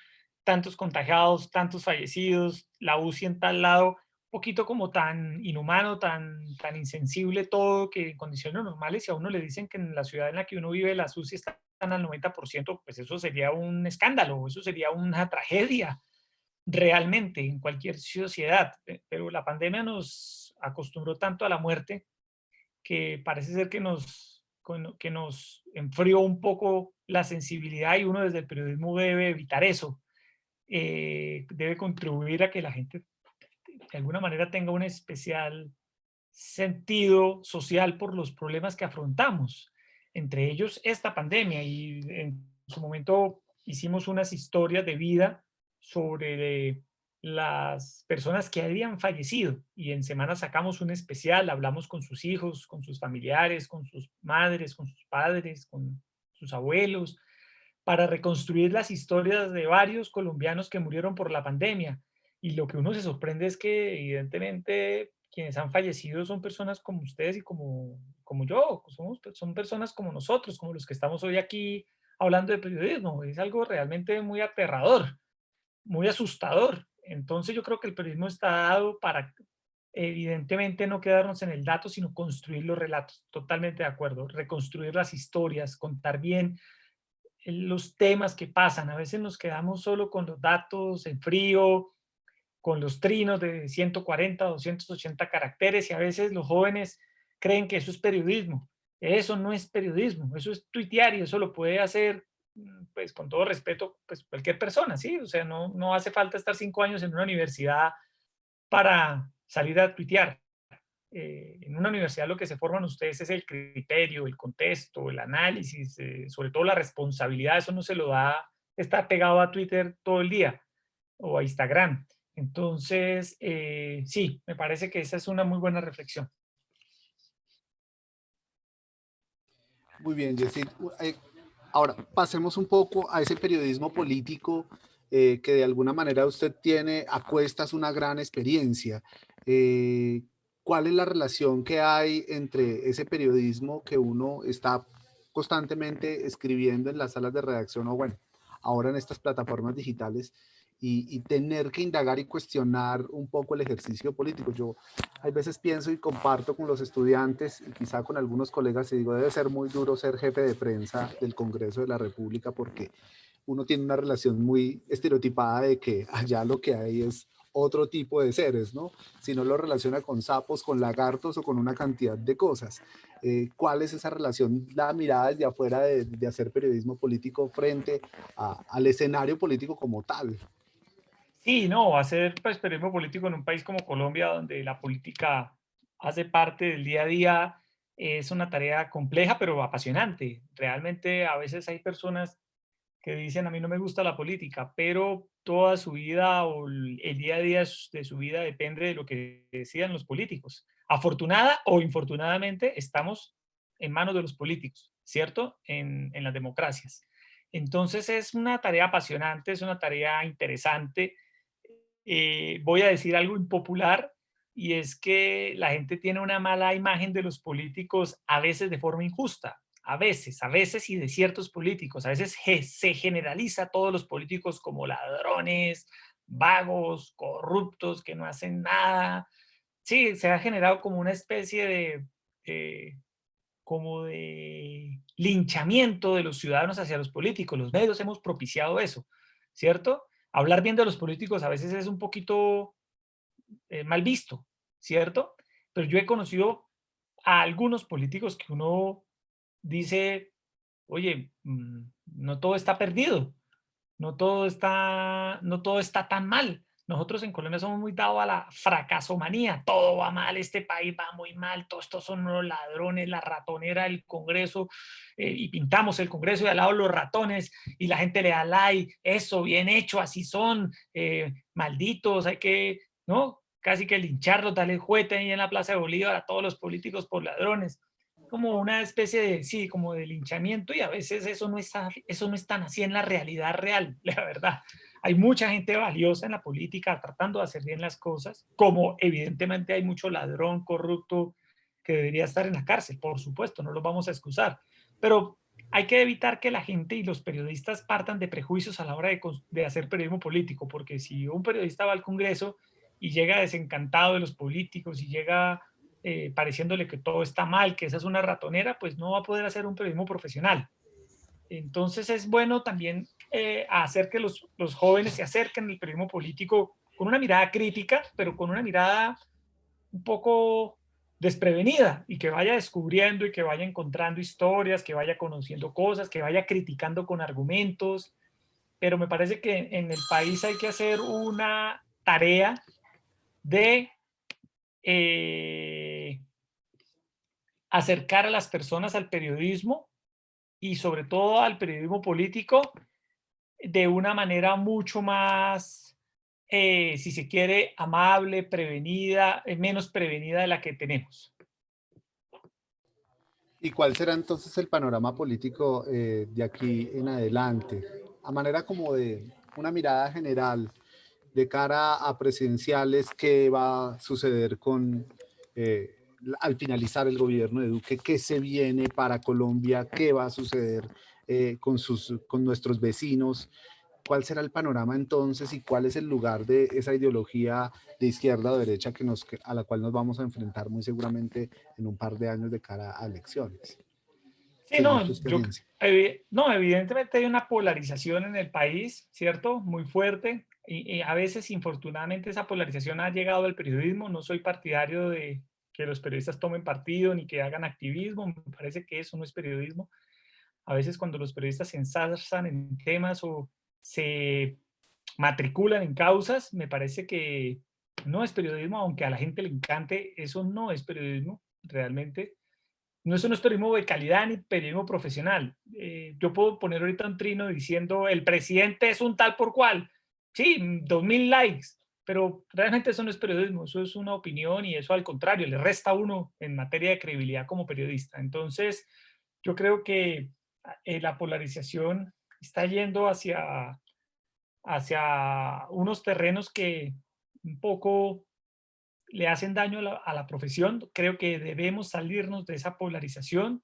tantos contagiados, tantos fallecidos, la UCI en tal lado, poquito como tan inhumano, tan insensible todo, que en condiciones normales, si a uno le dicen que en la ciudad en la que uno vive las UCI están al 90%, pues eso sería un escándalo, eso sería una tragedia realmente en cualquier sociedad. Pero la pandemia nos acostumbró tanto a la muerte que parece ser que nos enfrió un poco la sensibilidad, y uno desde el periodismo debe evitar eso. Debe contribuir a que la gente de alguna manera tenga un especial sentido social por los problemas que afrontamos, entre ellos esta pandemia. Y en su momento hicimos unas historias de vida sobre las personas que habían fallecido, y en semana sacamos un especial, hablamos con sus hijos, con sus familiares, con sus madres, con sus padres, con sus abuelos, para reconstruir las historias de varios colombianos que murieron por la pandemia. Y lo que uno se sorprende es que evidentemente quienes han fallecido son personas como ustedes y como yo, son personas como nosotros, como los que estamos hoy aquí hablando de periodismo. Es algo realmente muy aterrador, muy asustador. Entonces yo creo que el periodismo está dado para evidentemente no quedarnos en el dato, sino construir los relatos. Totalmente de acuerdo. Reconstruir las historias, contar bien los temas que pasan. A veces nos quedamos solo con los datos en frío, con los trinos de 140, 280 caracteres, y a veces los jóvenes creen que eso es periodismo. Eso no es periodismo, eso es tuitear, y eso lo puede hacer, pues con todo respeto, pues cualquier persona, ¿sí? O sea, no hace falta estar 5 años en una universidad para salir a tuitear. En una universidad lo que se forman ustedes es el criterio, el contexto, el análisis, sobre todo la responsabilidad. Eso no se lo da estar pegado a Twitter todo el día o a Instagram. Entonces, sí, me parece que esa es una muy buena reflexión. Muy bien, Yesid. Ahora, pasemos un poco a ese periodismo político que de alguna manera usted tiene a cuestas una gran experiencia. ¿Cuál es la relación que hay entre ese periodismo que uno está constantemente escribiendo en las salas de redacción o bueno, ahora en estas plataformas digitales y tener que indagar y cuestionar un poco el ejercicio político? Yo hay veces pienso y comparto con los estudiantes y quizá con algunos colegas y digo, debe ser muy duro ser jefe de prensa del Congreso de la República porque uno tiene una relación muy estereotipada de que allá lo que hay es otro tipo de seres, ¿no? Si no lo relaciona con sapos, con lagartos o con una cantidad de cosas. ¿Cuál es esa relación, la mirada desde afuera de hacer periodismo político frente al escenario político como tal? Sí, no, hacer pues, periodismo político en un país como Colombia, donde la política hace parte del día a día, es una tarea compleja, pero apasionante. Realmente a veces hay personas que dicen, a mí no me gusta la política, pero toda su vida o el día a día de su vida depende de lo que decidan los políticos. Afortunada o infortunadamente, estamos en manos de los políticos, ¿cierto? En las democracias. Entonces es una tarea apasionante, es una tarea interesante. Voy a decir algo impopular, y es que la gente tiene una mala imagen de los políticos a veces de forma injusta, a veces y de ciertos políticos. A veces se generaliza a todos los políticos como ladrones, vagos, corruptos, que no hacen nada. Sí, se ha generado como una especie de como de linchamiento de los ciudadanos hacia los políticos. Los medios hemos propiciado eso, ¿cierto? Hablar bien de los políticos a veces es un poquito mal visto, ¿cierto? Pero yo he conocido a algunos políticos que uno dice, oye, no todo está perdido, no todo está tan mal. Nosotros en Colombia somos muy dados a la fracasomanía, todo va mal, este país va muy mal, todos estos son unos ladrones, la ratonera del Congreso, y pintamos el Congreso y al lado los ratones, y la gente le da like, eso, bien hecho, así son, malditos, hay que, ¿no? Casi que lincharlos, darle juguete ahí en la Plaza de Bolívar a todos los políticos por ladrones, como una especie de, sí, como de linchamiento, y a veces eso no es tan así en la realidad real, la verdad. Hay mucha gente valiosa en la política tratando de hacer bien las cosas, como evidentemente hay mucho ladrón corrupto que debería estar en la cárcel, por supuesto, no los vamos a excusar, pero hay que evitar que la gente y los periodistas partan de prejuicios a la hora de hacer periodismo político, porque si un periodista va al Congreso y llega desencantado de los políticos y llega pareciéndole que todo está mal, que esa es una ratonera, pues no va a poder hacer un periodismo profesional. Entonces es bueno también hacer que los jóvenes se acerquen al periodismo político con una mirada crítica, pero con una mirada un poco desprevenida y que vaya descubriendo y que vaya encontrando historias, que vaya conociendo cosas, que vaya criticando con argumentos. Pero me parece que en el país hay que hacer una tarea de acercar a las personas al periodismo y sobre todo al periodismo político de una manera mucho más, si se quiere, amable, prevenida, menos prevenida de la que tenemos. ¿Y cuál será entonces el panorama político de aquí en adelante? A manera como de una mirada general de cara a presidenciales, ¿qué va a suceder con al finalizar el gobierno de Duque? ¿Qué se viene para Colombia? ¿Qué va a suceder con nuestros vecinos? ¿Cuál será el panorama entonces y cuál es el lugar de esa ideología de izquierda o derecha a la cual nos vamos a enfrentar muy seguramente en un par de años de cara a elecciones? Sí, Según no, tu experiencia. no, evidentemente hay una polarización en el país, ¿cierto? Muy fuerte. Y a veces, infortunadamente, esa polarización ha llegado al periodismo. No soy partidario de que los periodistas tomen partido ni que hagan activismo. Me parece que eso no es periodismo. A veces cuando los periodistas se ensalzan en temas o se matriculan en causas, me parece que no es periodismo, aunque a la gente le encante, eso no es periodismo realmente. No, eso no es periodismo de calidad ni periodismo profesional. Yo puedo poner ahorita un trino diciendo el presidente es un tal por cual. Sí, 2000 likes, pero realmente eso no es periodismo, eso es una opinión y eso al contrario, le resta a uno en materia de credibilidad como periodista. Entonces, yo creo que la polarización está yendo hacia unos terrenos que un poco le hacen daño a la profesión. Creo que debemos salirnos de esa polarización,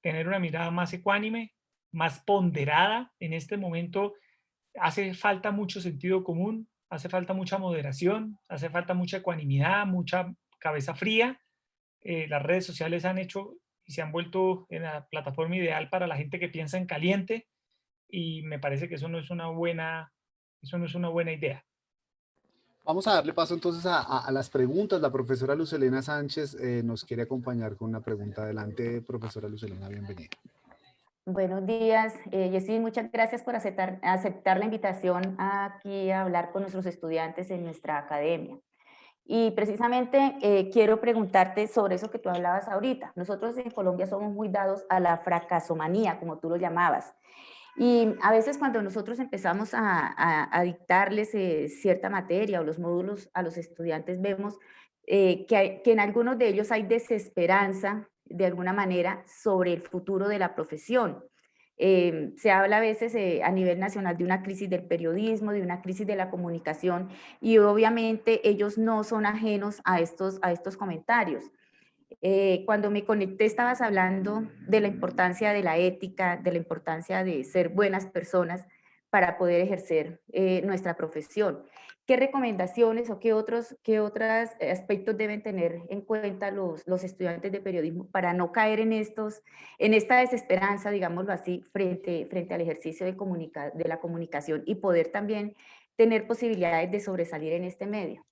tener una mirada más ecuánime, más ponderada. En este momento hace falta mucho sentido común, hace falta mucha moderación, hace falta mucha ecuanimidad, mucha cabeza fría. Las redes sociales han hecho y se han vuelto en la plataforma ideal para la gente que piensa en caliente, y me parece que eso no es una buena idea. Vamos a darle paso entonces a las preguntas. La profesora Lucelena Sánchez nos quiere acompañar con una pregunta. Adelante, profesora Lucelena, bienvenida. Buenos días, Jessy, muchas gracias por aceptar la invitación aquí a hablar con nuestros estudiantes en nuestra academia. Y precisamente quiero preguntarte sobre eso que tú hablabas ahorita. Nosotros en Colombia somos muy dados a la fracasomanía, como tú lo llamabas. Y a veces cuando nosotros empezamos a dictarles cierta materia o los módulos a los estudiantes, vemos que en algunos de ellos hay desesperanza, de alguna manera, sobre el futuro de la profesión. Se habla a veces a nivel nacional de una crisis del periodismo, de una crisis de la comunicación, y obviamente ellos no son ajenos a estos comentarios. Cuando me conecté estabas hablando de la importancia de la ética, de la importancia de ser buenas personas para poder ejercer nuestra profesión. ¿Qué recomendaciones o qué otros aspectos deben tener en cuenta los estudiantes de periodismo para no caer en esta desesperanza, digámoslo así, frente al ejercicio de la comunicación y poder también tener posibilidades de sobresalir en este medio?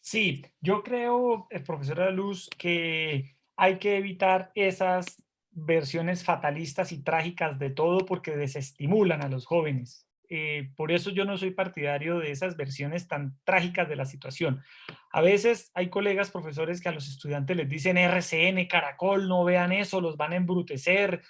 Sí, yo creo, profesora Luz, que hay que evitar esas versiones fatalistas y trágicas de todo porque desestimulan a los jóvenes. Por eso yo no soy partidario de esas versiones tan trágicas de la situación. A veces hay colegas profesores que a los estudiantes les dicen RCN, Caracol, no vean eso, los van a embrutecer,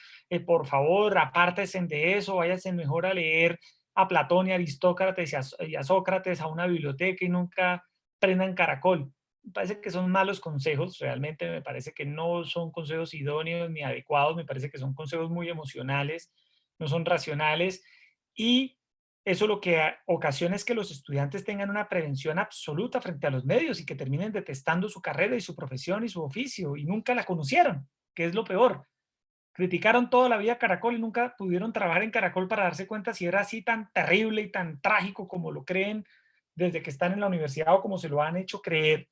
por favor, apártense de eso, váyanse mejor a leer a Platón y a Aristócrates y a Sócrates a una biblioteca y nunca prendan Caracol. Me parece que son malos consejos, realmente me parece que no son consejos idóneos ni adecuados, me parece que son consejos muy emocionales, no son racionales, y eso lo que ocasiona es que los estudiantes tengan una prevención absoluta frente a los medios y que terminen detestando su carrera y su profesión y su oficio y nunca la conocieron, que es lo peor. Criticaron toda la vida Caracol y nunca pudieron trabajar en Caracol para darse cuenta si era así tan terrible y tan trágico como lo creen desde que están en la universidad o como se lo han hecho creer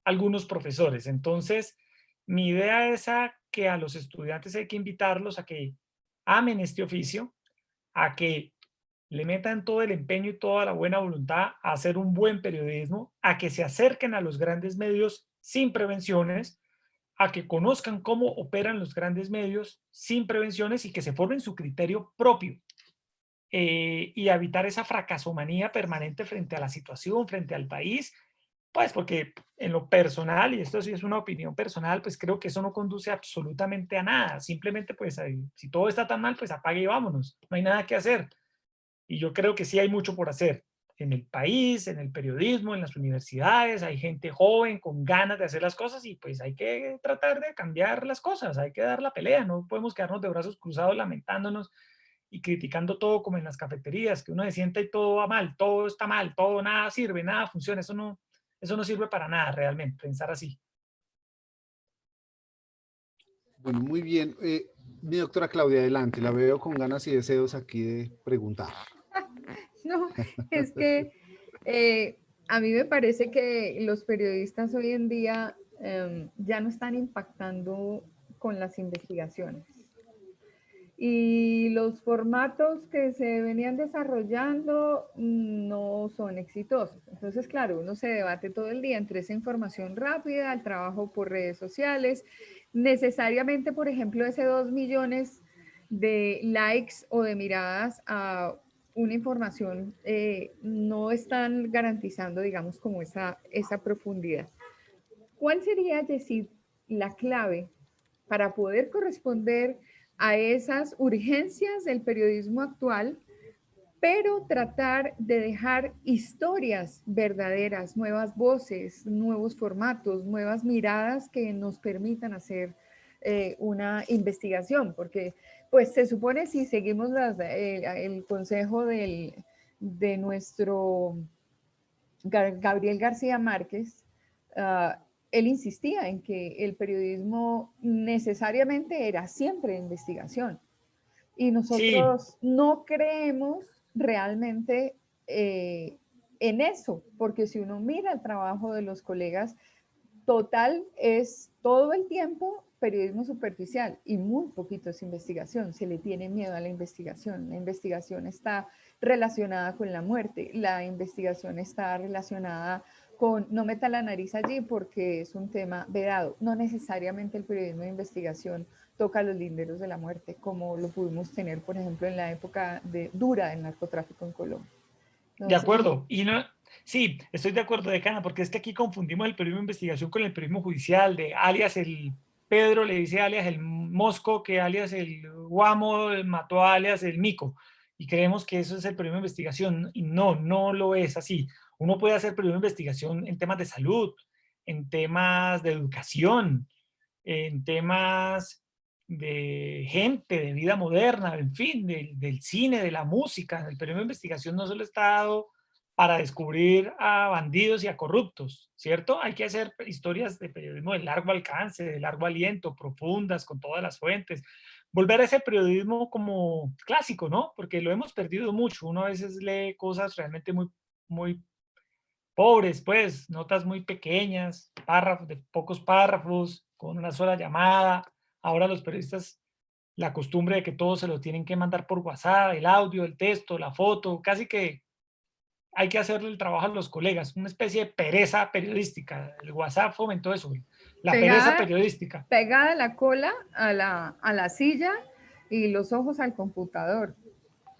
algunos profesores. Entonces, mi idea es que a los estudiantes hay que invitarlos a que amen este oficio, a que le metan todo el empeño y toda la buena voluntad a hacer un buen periodismo, a que se acerquen a los grandes medios sin prevenciones, a que conozcan cómo operan los grandes medios sin prevenciones y que se formen su criterio propio. Y evitar esa fracasomanía permanente frente a la situación, frente al país, pues porque en lo personal, y esto sí es una opinión personal, pues creo que eso no conduce absolutamente a nada. Simplemente, pues, si todo está tan mal, pues apague y vámonos. No hay nada que hacer. Y yo creo que sí hay mucho por hacer. En el país, en el periodismo, en las universidades, hay gente joven con ganas de hacer las cosas y pues hay que tratar de cambiar las cosas, hay que dar la pelea, no podemos quedarnos de brazos cruzados lamentándonos y criticando todo como en las cafeterías, que uno se sienta y todo va mal, todo está mal, todo, nada sirve, nada funciona, eso no sirve para nada realmente, pensar así. Bueno, muy bien. Mi doctora Claudia, adelante. La veo con ganas y deseos aquí de preguntar. No, es que a mí me parece que los periodistas hoy en día ya no están impactando con las investigaciones. Y los formatos que se venían desarrollando no son exitosos. Entonces, claro, uno se debate todo el día entre esa información rápida, el trabajo por redes sociales, necesariamente, por ejemplo, ese 2 millones de likes o de miradas a una información no están garantizando, digamos, como esa profundidad. ¿Cuál sería, Yesid, la clave para poder corresponder a esas urgencias del periodismo actual, pero tratar de dejar historias verdaderas, nuevas voces, nuevos formatos, nuevas miradas que nos permitan hacer una investigación? Porque pues se supone, si seguimos el consejo de nuestro Gabriel García Márquez, él insistía en que el periodismo necesariamente era siempre investigación. Y Sí, nosotros no creemos realmente en eso, porque si uno mira el trabajo de los colegas, total es todo el tiempo periodismo superficial y muy poquito es investigación. Se le tiene miedo a la investigación. La investigación está relacionada con la muerte. La investigación está relacionada con no meta la nariz allí porque es un tema vedado. No necesariamente el periodismo de investigación toca los linderos de la muerte, como lo pudimos tener, por ejemplo, en la época dura del narcotráfico en Colombia. de Entonces, acuerdo. Y no, sí, estoy de acuerdo, decana, porque es que aquí confundimos el periodismo de investigación con el periodismo judicial, de alias el Pedro le dice alias el Mosco, que alias el Guamo mató a alias el Mico. Y creemos que eso es el periodismo de investigación. Y no, no lo es así. Uno puede hacer periodismo de investigación en temas de salud, en temas de educación, en temas de gente, de vida moderna, en fin, del cine, de la música. El periodismo de investigación no solo está dado para descubrir a bandidos y a corruptos, ¿cierto? Hay que hacer historias de periodismo de largo alcance, de largo aliento, profundas, con todas las fuentes. Volver a ese periodismo como clásico, ¿no? Porque lo hemos perdido mucho. Uno a veces lee cosas realmente muy, muy pobres, pues, notas muy pequeñas, párrafos de pocos párrafos, con una sola llamada. Ahora los periodistas, la costumbre de que todo se lo tienen que mandar por WhatsApp, el audio, el texto, la foto, casi que hay que hacerle el trabajo a los colegas, una especie de pereza periodística. El WhatsApp fomentó eso, la pereza periodística. Pegada la cola a la silla y los ojos al computador.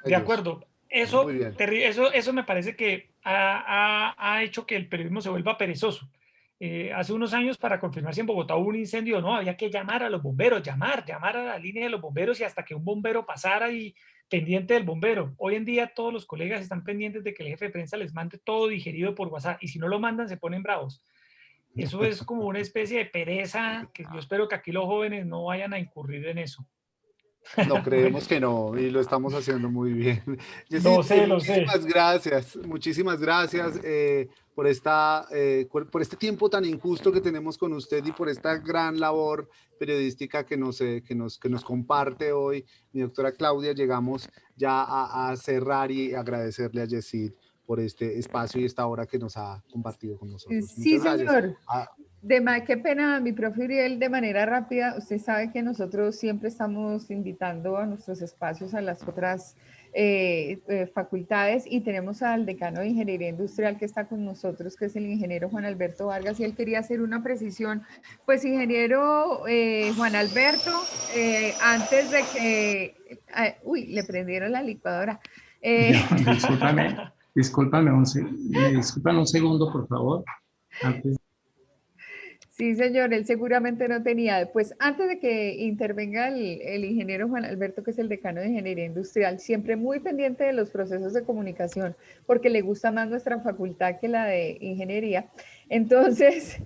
De acuerdo. Muy bien. Eso me parece que ha hecho que el periodismo se vuelva perezoso. Hace unos años, para confirmar si en Bogotá hubo un incendio o no, había que llamar a los bomberos, llamar a la línea de los bomberos y hasta que un bombero pasara y pendiente del bombero. Hoy en día todos los colegas están pendientes de que el jefe de prensa les mande todo digerido por WhatsApp y si no lo mandan se ponen bravos. Eso es como una especie de pereza que yo espero que aquí los jóvenes no vayan a incurrir en eso. No, creemos que no, y lo estamos haciendo muy bien. Lo sé. Muchísimas gracias por este tiempo tan injusto que tenemos con usted y por esta gran labor periodística que nos comparte hoy. Mi doctora Claudia, llegamos ya a cerrar y agradecerle a Yesid por este espacio y esta hora que nos ha compartido con nosotros. Sí, Muchas señor. gracias. Qué pena, mi profe Uriel, de manera rápida, usted sabe que nosotros siempre estamos invitando a nuestros espacios a las otras facultades y tenemos al decano de Ingeniería Industrial que está con nosotros, que es el ingeniero Juan Alberto Vargas, y él quería hacer una precisión. Pues, ingeniero Juan Alberto, antes de que... le prendieron la licuadora. Discúlpame un segundo, por favor. Antes. Sí, señor, él seguramente no tenía. Pues antes de que intervenga el ingeniero Juan Alberto, que es el decano de Ingeniería Industrial, siempre muy pendiente de los procesos de comunicación, porque le gusta más nuestra facultad que la de Ingeniería. Entonces,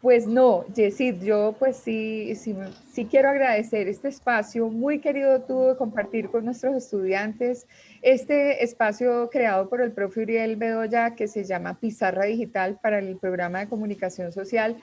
pues no, Yesid, yo pues sí quiero agradecer este espacio muy querido tú de compartir con nuestros estudiantes, este espacio creado por el profe Uriel Bedoya que se llama Pizarra Digital para el programa de comunicación social.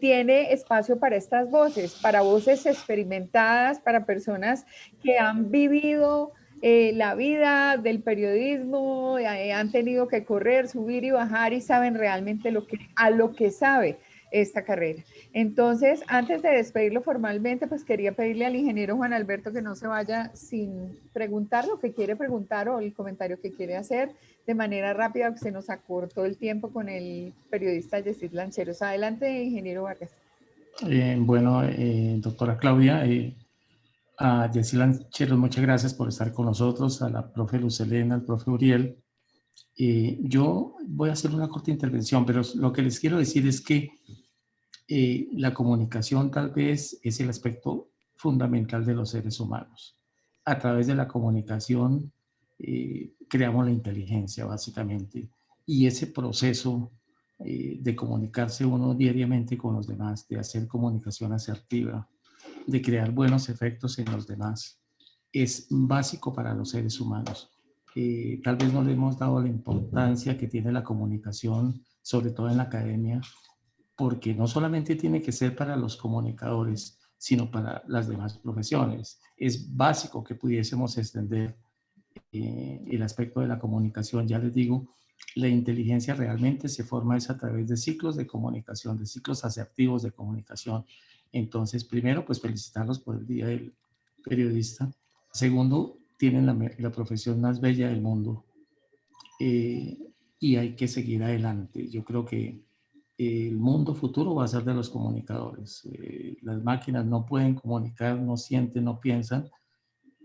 Tiene espacio para estas voces, para voces experimentadas, para personas que han vivido la vida del periodismo, han tenido que correr, subir y bajar y saben realmente a lo que sabe esta carrera. Entonces, antes de despedirlo formalmente, pues quería pedirle al ingeniero Juan Alberto que no se vaya sin preguntar lo que quiere preguntar o el comentario que quiere hacer de manera rápida, porque se nos acortó el tiempo con el periodista Yesid Lancheros. Adelante, ingeniero Vargas. Doctora Claudia, a Yesid Lancheros, muchas gracias por estar con nosotros, a la profe Luz Helena, al profe Uriel. Yo voy a hacer una corta intervención, pero lo que les quiero decir es que la comunicación tal vez es el aspecto fundamental de los seres humanos. A través de la comunicación creamos la inteligencia, básicamente, y ese proceso de comunicarse uno diariamente con los demás, de hacer comunicación asertiva, de crear buenos efectos en los demás, es básico para los seres humanos. Tal vez no le hemos dado la importancia que tiene la comunicación, sobre todo en la academia, porque no solamente tiene que ser para los comunicadores, sino para las demás profesiones. Es básico que pudiésemos extender el aspecto de la comunicación. Ya les digo, la inteligencia realmente se forma es a través de ciclos de comunicación, de ciclos asertivos de comunicación. Entonces, primero, pues felicitarlos por el Día del Periodista. Segundo, tienen la profesión más bella del mundo y hay que seguir adelante. Yo creo que el mundo futuro va a ser de los comunicadores. Las máquinas no pueden comunicar, no sienten, no piensan.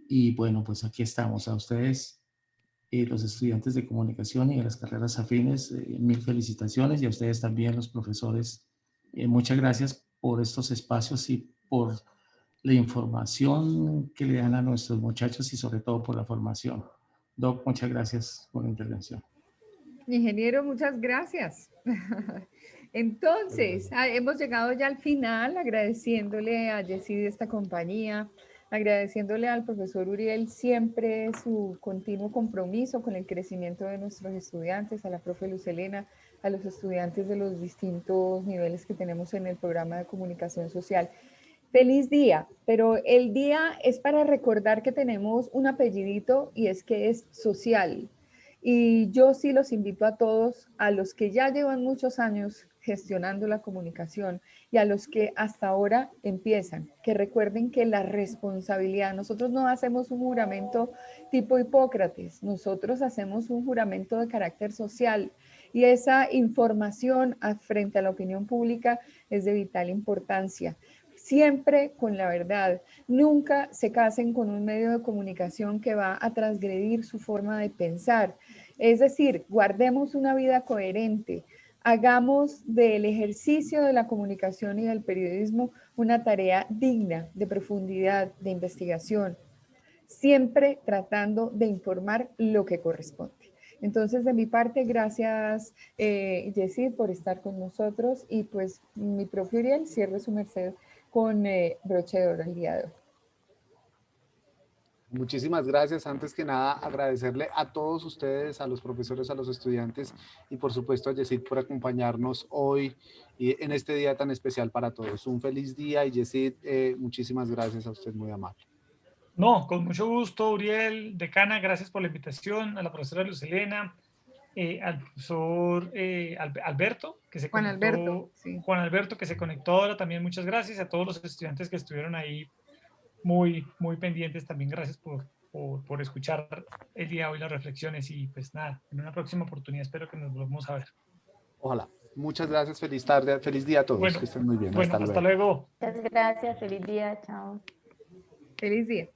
Y bueno, pues aquí estamos. A ustedes, los estudiantes de comunicación y de las carreras afines, mil felicitaciones. Y a ustedes también, los profesores, muchas gracias por estos espacios y por la información que le dan a nuestros muchachos y sobre todo por la formación. Doc, muchas gracias por la intervención. Ingeniero, muchas gracias. Entonces, hemos llegado ya al final, agradeciéndole a Yesid esta compañía, agradeciéndole al profesor Uriel siempre su continuo compromiso con el crecimiento de nuestros estudiantes, a la profe Luz Helena, a los estudiantes de los distintos niveles que tenemos en el programa de comunicación social. Feliz día, pero el día es para recordar que tenemos un apellidito y es que es social. Y yo sí los invito a todos, a los que ya llevan muchos años gestionando la comunicación y a los que hasta ahora empiezan, que recuerden que la responsabilidad, nosotros no hacemos un juramento tipo Hipócrates, nosotros hacemos un juramento de carácter social y esa información frente a la opinión pública es de vital importancia. Siempre con la verdad, nunca se casen con un medio de comunicación que va a transgredir su forma de pensar. Es decir, guardemos una vida coherente, hagamos del ejercicio de la comunicación y del periodismo una tarea digna de profundidad, de investigación, siempre tratando de informar lo que corresponde. Entonces, de mi parte, gracias, Yesid, por estar con nosotros y pues mi profe Uriel, cierre su merced con broche de oro el día de hoy. Muchísimas gracias. Antes que nada, agradecerle a todos ustedes, a los profesores, a los estudiantes y por supuesto a Yesid por acompañarnos hoy y en este día tan especial para todos. Un feliz día y Yesid, muchísimas gracias a usted, muy amable. No, con mucho gusto, Uriel, decana, gracias por la invitación, a la profesora Luz Helena, al profesor Alberto, que se Juan conectó, Alberto, sí. Juan Alberto, que se conectó ahora también, muchas gracias, a todos los estudiantes que estuvieron ahí muy pendientes también, gracias por escuchar el día de hoy las reflexiones y pues nada, en una próxima oportunidad espero que nos volvamos a ver. Ojalá. Muchas gracias, feliz tarde, feliz día a todos, Bueno, que estén muy bien. Hasta luego. Muchas gracias, feliz día, chao. Feliz día.